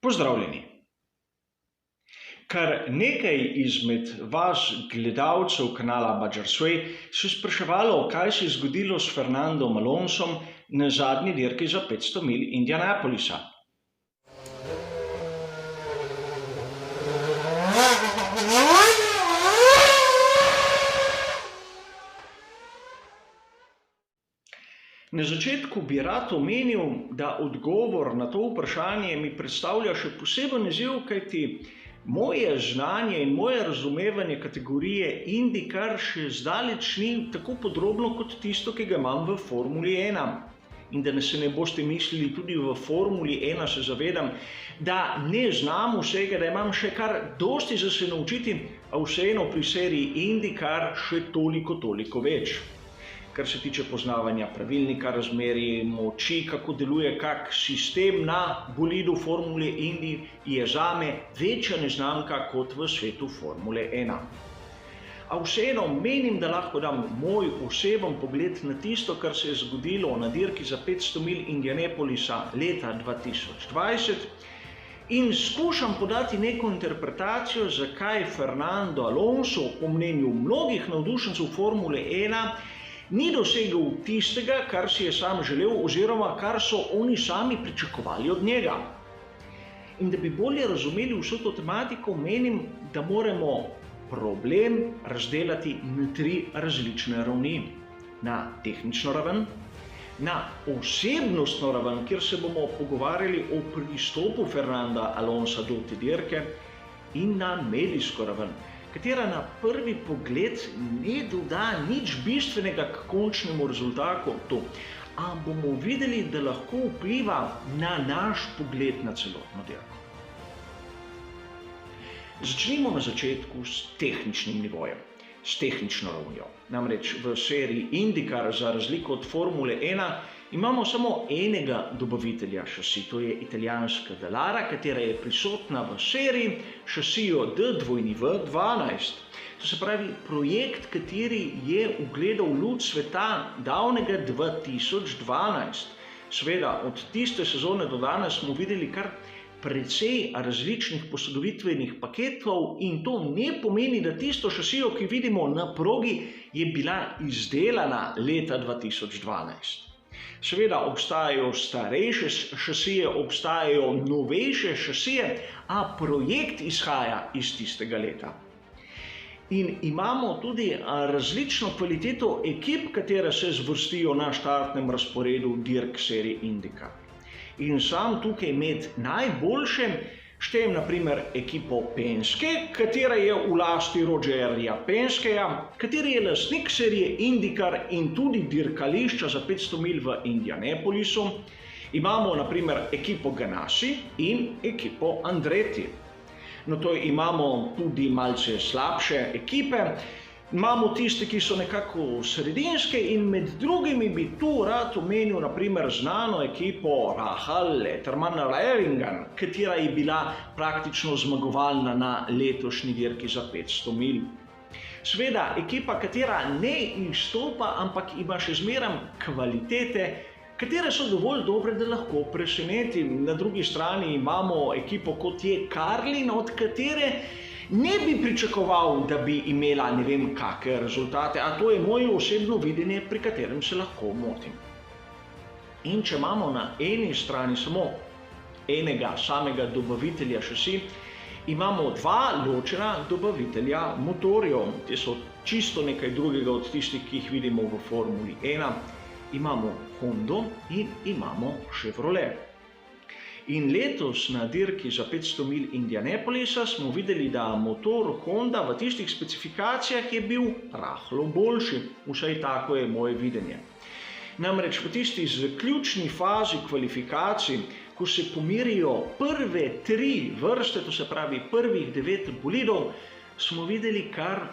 Pozdravljeni! Kar nekaj izmed vas, gledalcev kanala Budgersway, se je spraševalo, kaj se je zgodilo s Fernandom Alonsom na zadnji dirki za 500 milj Indianapolisa. Na začetku bi rad omenil, da odgovor na to vprašanje mi predstavlja še poseben izziv, kajti moje znanje in moje razumevanje kategorije IndyCar še zdaleč ni tako podrobno kot tisto, ki ga imam v Formuli 1. In da se ne boste mislili, tudi v Formuli 1 se zavedam, da ne znam vsega, da imam še kar dosti za se naučiti, a vseeno pri seriji IndyCar še toliko več. Kar se tiče poznavanja pravilnika, razmerij, moči, kako deluje kak sistem na bolidu Formule Indy, je zame večja neznanka kot v svetu Formule 1. A vseeno menim, da lahko dam moj oseben pogled na tisto, kar se je zgodilo na dirki za 500 milj Indianapolisa leta 2020 in skušam podati neko interpretacijo, zakaj Fernando Alonso, po mnenju mnogih navdušencev Formule 1, ni dosegel tistega, kar si je sam želel oziroma kar so oni sami pričakovali od njega. In da bi bolje razumeli vso to tematiko, menim, da moramo problem razdelati na 3 različne ravni. Na tehnično raven, na osebnostno raven, kjer se bomo pogovarjali o pristopu Fernanda Alonsa do te dirke, in na medijsko raven, katera na prvi pogled ne doda nič bistvenega k končnemu rezultatu, a bomo videli, da lahko vpliva na naš pogled na celotno dirko. Začnimo na začetku s tehničnim nivojem, s tehnično ravnjo. Namreč v seriji IndyCar, za razliko od Formule 1, imamo samo enega dobavitelja šasi, to je italijanska Dallara, katera je prisotna v seriji šasijo DW12. To se pravi projekt, kateri je ugledal luč sveta davnega 2012. Seveda, od tiste sezone do danes smo videli kar precej različnih posodobitvenih paketov in to ne pomeni, da tisto šasijo, ki vidimo na progi, je bila izdelana leta 2012. Seveda obstajajo starejše šasije, obstajajo novejše šasije, a projekt izhaja iz tistega leta. In imamo tudi različno kvaliteto ekip, katere se zvrstijo na štartnem razporedu dirk serije IndyCar. In sam tukaj med najboljše štejem na primer ekipo Penske, katera je v lasti Rogerja Penskeja, kateri je lastnik serije IndyCar in tudi dirkališča za 500 milj v Indianapolisu. Imamo na primer ekipo Ganassi in ekipo Andretti. No, to imamo tudi malce slabše ekipe. Imamo tiste, ki so nekako sredinske in med drugimi bi tu rad omenil na primer znano ekipo Rahal Letterman-Leringan, katera je bila praktično zmagovalna na letošnji dirki za 500 milj. Seveda, ekipa, katera ne izstopa, ampak ima še zmeraj kvalitete, katere so dovolj dobre, da lahko preseneti. Na drugi strani imamo ekipo, kot je Carlin, od katere ne bi pričakoval, da bi imela ne vem kakšne rezultate, a to je moje osebno videnje, pri katerem se lahko motim. In če imamo na eni strani samo enega samega dobavitelja šasi, imamo 2 ločena dobavitelja motorjev. Te so čisto nekaj drugega od tistih, ki jih vidimo v Formuli 1. Imamo Hondo in imamo Chevrolet. In letos na dirki za 500 milj Indianapolisa smo videli, da motor Honda v tistih specifikacijah je bil rahlo boljši, vsaj tako je moje videnje. Namreč v tisti zaključni fazi kvalifikacij, ko se pomirijo prve 3 vrste, to se pravi prvih 9 bolidov, smo videli kar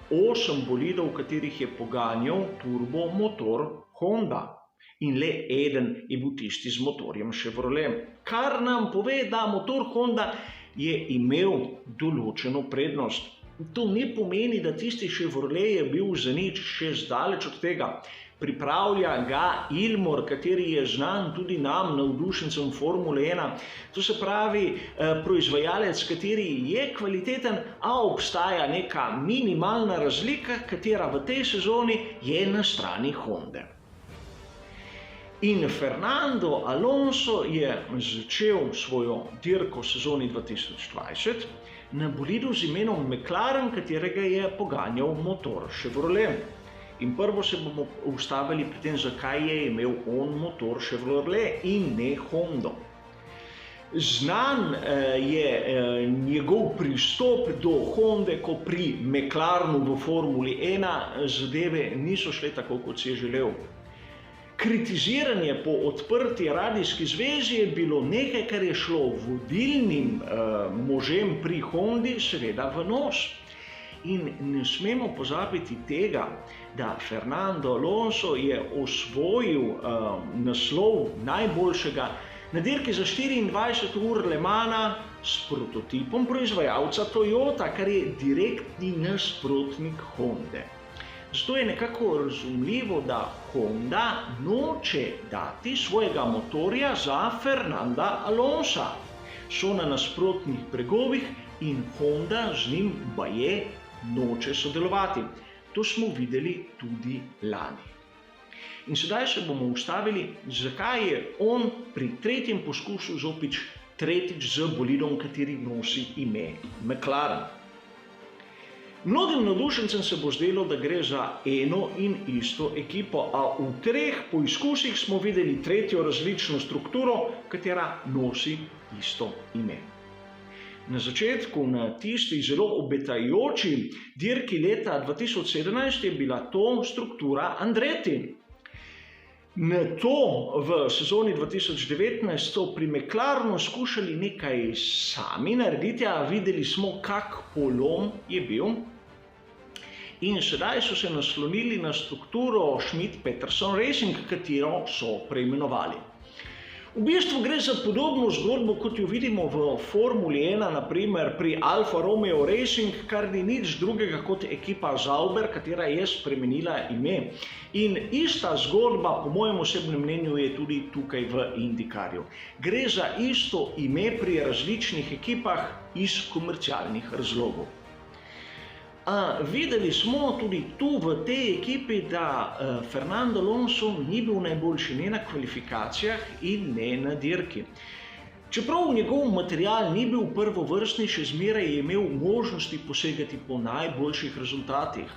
8 bolidov, v katerih je poganjal turbo motor Honda. In le eden je bil tisti z motorjem Chevrolet. Kar nam pove, da motor Honda je imel določeno prednost. To ne pomeni, da tisti Chevrolet je bil zanič, še zdaleč od tega. Pripravlja ga Ilmor, kateri je znan tudi nam, navdušencem Formule 1. To se pravi, proizvajalec, kateri je kvaliteten, a obstaja neka minimalna razlika, katera v tej sezoni je na strani Honde. In Fernando Alonso je začel svojo dirko v sezoni 2020 na bolidu z imenom McLaren, katerega je poganjal motor Chevrolet. In prvo se bomo ustavili pri tem, zakaj je imel on motor Chevrolet in ne Hondo. Znan je njegov pristop do Honde, ko pri McLarenu v Formuli 1 zadeve niso šle tako, kot si je želel. Kritiziranje po odprti radijski zvezi je bilo nekaj, kar je šlo vodilnim možem pri Hondi seveda v nos. In ne smemo pozabiti tega, da Fernando Alonso je osvojil naslov najboljšega na dirki za 24 ur Le Mana s prototipom proizvajalca Toyota, kar je direktni nasprotnik Honde. Zato je nekako razumljivo, da Honda noče dati svojega motorja za Fernanda Alonsa. So na nasprotnih bregovih in Honda z njim baje noče sodelovati. To smo videli tudi lani. In sedaj se bomo ustavili, zakaj je on pri tretjem poskusu zopič tretjič z bolidom, kateri nosi ime McLaren. Mnogim navdušencem se bo zdelo, da gre za eno in isto ekipo, a v treh poizkusih smo videli tretjo različno strukturo, katera nosi isto ime. Na začetku, na tisti zelo obetajoči dirki leta 2017 je bila to struktura Andretti. Nato v sezoni 2019 so pri McLarenu skušali nekaj sami narediti, a videli smo, kak polom je bil. In sedaj so se naslonili na strukturo Schmidt-Peterson Racing, katero so preimenovali. V bistvu gre za podobno zgodbo, kot jo vidimo v Formuli 1, naprimer pri Alfa Romeo Racing, kar ni nič drugega kot ekipa Sauber, katera je spremenila ime. In ista zgodba, po mojem osebnem mnenju, je tudi tukaj v IndyCarju. Gre za isto ime pri različnih ekipah iz komercialnih razlogov. Videli smo tudi tu v tej ekipi, da Fernando Alonso ni bil najboljši ne na kvalifikacijah in ne na dirki. Čeprav njegov material ni bil prvovrstni, še zmeraj je imel možnosti posegati po najboljših rezultatih.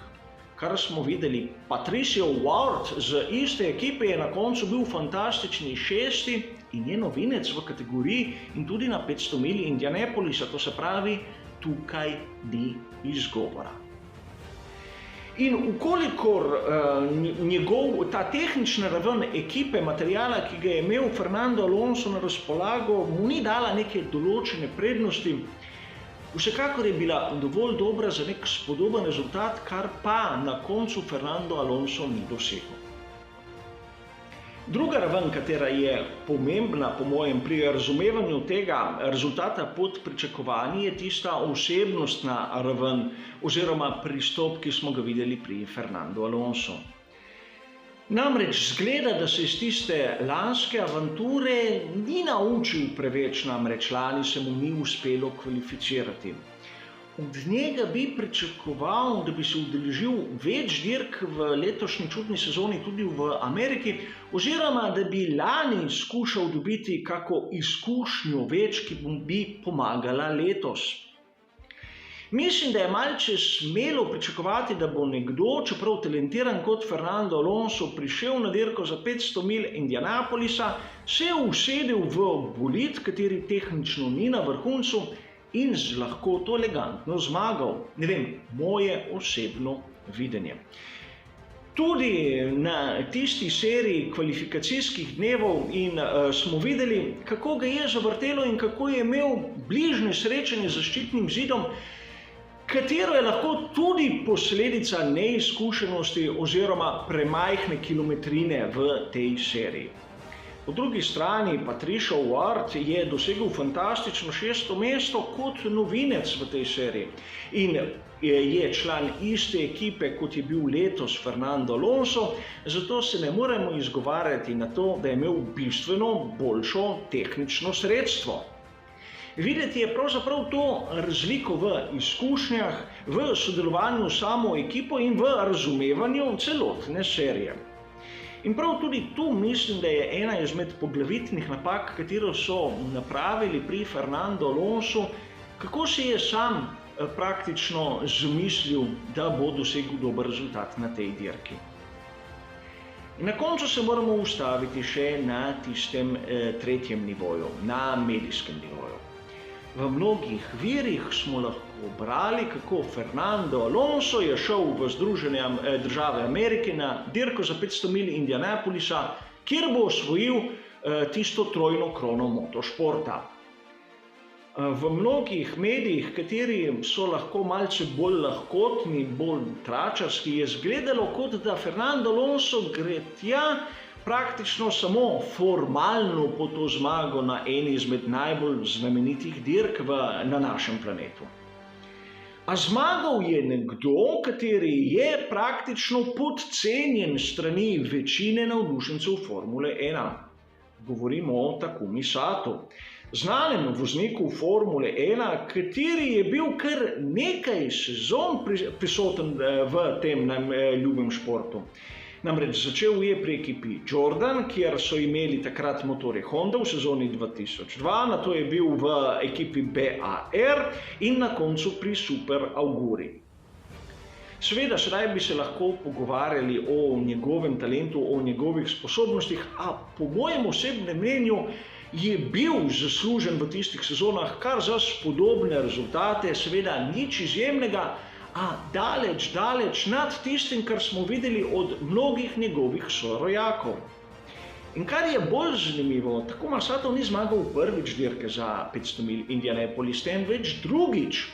Kar smo videli, Patricio Ward z iste ekipe je na koncu bil fantastični šesti in je novinec v kategoriji in tudi na 500 milj Indianapolisa, to se pravi, tukaj ni izgovora. In ukolikor ta tehnična raven ekipe, materijala, ki ga je imel Fernando Alonso na razpolago, mu ni dala neke določene prednosti, vsekakor je bila dovolj dobra za nek spodoben rezultat, kar pa na koncu Fernando Alonso ni dosegel. Druga raven, katera je pomembna, po mojem, pri razumevanju tega rezultata pod pričakovanji, je tista osebnostna raven oziroma pristop, ki smo ga videli pri Fernando Alonso. Namreč zgleda, da se iz tiste lanske avanture ni naučil preveč, namreč lani se mu ni uspelo kvalificirati. Od njega bi pričakoval, da bi se udeležil več dirk v letošnji čudni sezoni tudi v Ameriki, oziroma da bi lani skušal dobiti kako izkušnjo več, ki bi pomagala letos. Mislim, da je malce smelo pričakovati, da bo nekdo, čeprav talentiran kot Fernando Alonso, prišel na dirko za 500 milj Indianapolisa, se usedel v bolid, kateri tehnično ni na vrhuncu, in lahko to elegantno zmagal. Ne vem, moje osebno videnje. Tudi na tisti seriji kvalifikacijskih dnevov in smo videli, kako ga je zavrtelo in kako je imel bližnje srečanje z zaščitnim zidom, katero je lahko tudi posledica neizkušenosti oziroma premajhne kilometrine v tej seriji. Po drugi strani Patricia Ward je dosegel fantastično 6. mesto kot novinec v tej seriji in je član iste ekipe, kot je bil letos Fernando Alonso, zato se ne moremo izgovarjati na to, da je imel bistveno boljšo tehnično sredstvo. Videti je pravzaprav to razliko v izkušnjah, v sodelovanju s samo ekipo in v razumevanju celotne serije. In prav tudi tu mislim, da je ena izmed poglavitnih napak, katero so napravili pri Fernando Alonsu, kako se je sam praktično zamislil, da bo dosegel dober rezultat na tej dirki. In na koncu se moramo ustaviti še na tistem tretjem nivoju, na medijskem nivoju. V mnogih virih smo lahko brali, kako Fernando Alonso je šel v Združene države Amerike na dirko za 500 milj Indianapolisa, kjer bo osvojil tisto trojno krono motošporta. V mnogih medijih, kateri so lahko malce bolj lahkotni, bolj tračarski, je izgledalo, kot da Fernando Alonso gre tja praktično samo formalno po to zmago na eni izmed najbolj znamenitih dirk na našem planetu. A zmagal je nekdo, kateri je praktično podcenjen strani večine navdušencev Formule 1. Govorimo o Takumi Satu, znanem vozniku Formule 1, kateri je bil kar nekaj sezon prisoten v tem ljubem športu. Namreč začel je pri ekipi Jordan, kjer so imeli takrat motorje Honda v sezoni 2002, nato je bil v ekipi BAR in na koncu pri Super Auguri. Seveda, sedaj bi se lahko pogovarjali o njegovem talentu, o njegovih sposobnostih, a po mojem osebnem mnenju je bil zaslužen v tistih sezonah kar za spodobne rezultate, seveda nič izjemnega, a daleč nad tistim, kar smo videli od mnogih njegovih sorojakov. In kar je bolj zanimivo, Takuma Sato ni zmagal prvič dirke za 500 milj Indianapolis, temveč drugič.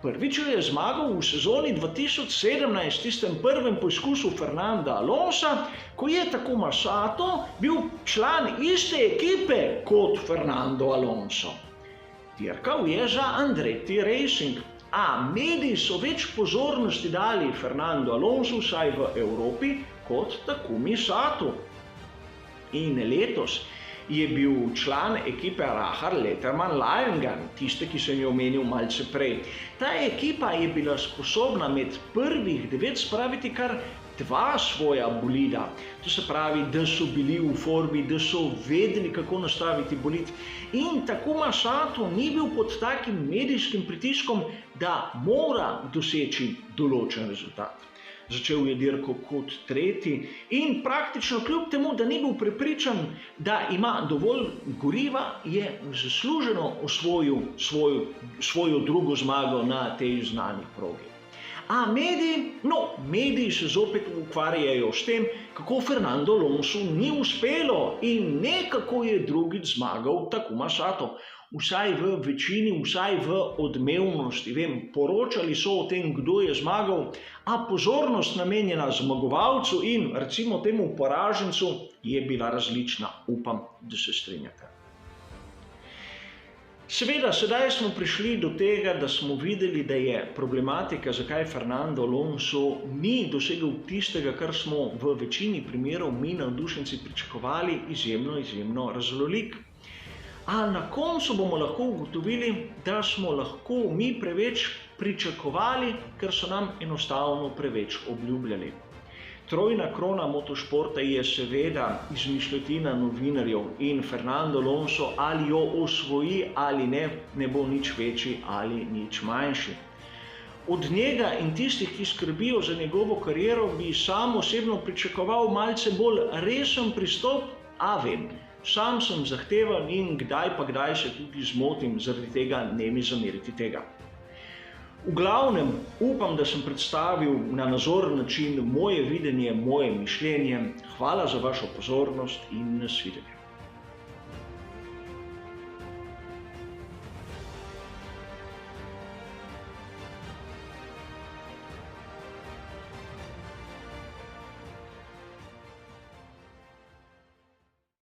Prvič je zmagal v sezoni 2017, tistem prvem poizkusu Fernanda Alonsa, ko je Takuma Sato bil član iste ekipe kot Fernando Alonso. Dirkal je za Andretti Racing. A mediji so več pozornosti dali Fernando Alonso, vsaj v Evropi, kot Takumi Satu. In letos je bil član ekipe Rahar Letterman Liongun, tiste, ki sem jo omenil malce prej. Ta ekipa je bila sposobna med prvih 9 spraviti kar 2 svoja bolida. To se pravi, da so bili v formi, da so vedeli, kako nastaviti bolid. In Takuma Sato ni bil pod takim medijskim pritiskom, da mora doseči določen rezultat. Začel je dirko kot tretji in praktično kljub temu, da ni bil prepričan, da ima dovolj goriva, je zasluženo osvojil svojo drugo zmago na tej znani progi. A mediji se zopet ukvarjajo s tem, kako Fernando Alonso ni uspelo in ne kako je drugič zmagal Takuma Sato. Vsaj v večini, vsaj v odmevnosti. Poročali so o tem, kdo je zmagal, a pozornost namenjena zmagovalcu in recimo temu poražencu je bila različna. Upam, da se strinjate. Seveda, sedaj smo prišli do tega, da smo videli, da je problematika, zakaj Fernando Alonso ni dosegel tistega, kar smo v večini primerov mi navdušenci pričakovali, izjemno raznolik. A na koncu bomo lahko ugotovili, da smo lahko mi preveč pričakovali, ker so nam enostavno preveč obljubljali. Trojna krona motošporta je seveda izmišljotina novinarjev in Fernando Alonso ali jo osvoji ali ne, ne bo nič večji ali nič manjši. Od njega in tistih, ki skrbijo za njegovo kariero, bi sam osebno pričakoval malce bolj resen pristop, a vem, sam sem zahteven in kdaj se tudi zmotim, zaradi tega ne mi zameriti tega. V glavnem, upam, da sem predstavil na nazoren način moje videnje, moje mišljenje. Hvala za vašo pozornost in nasvidenje.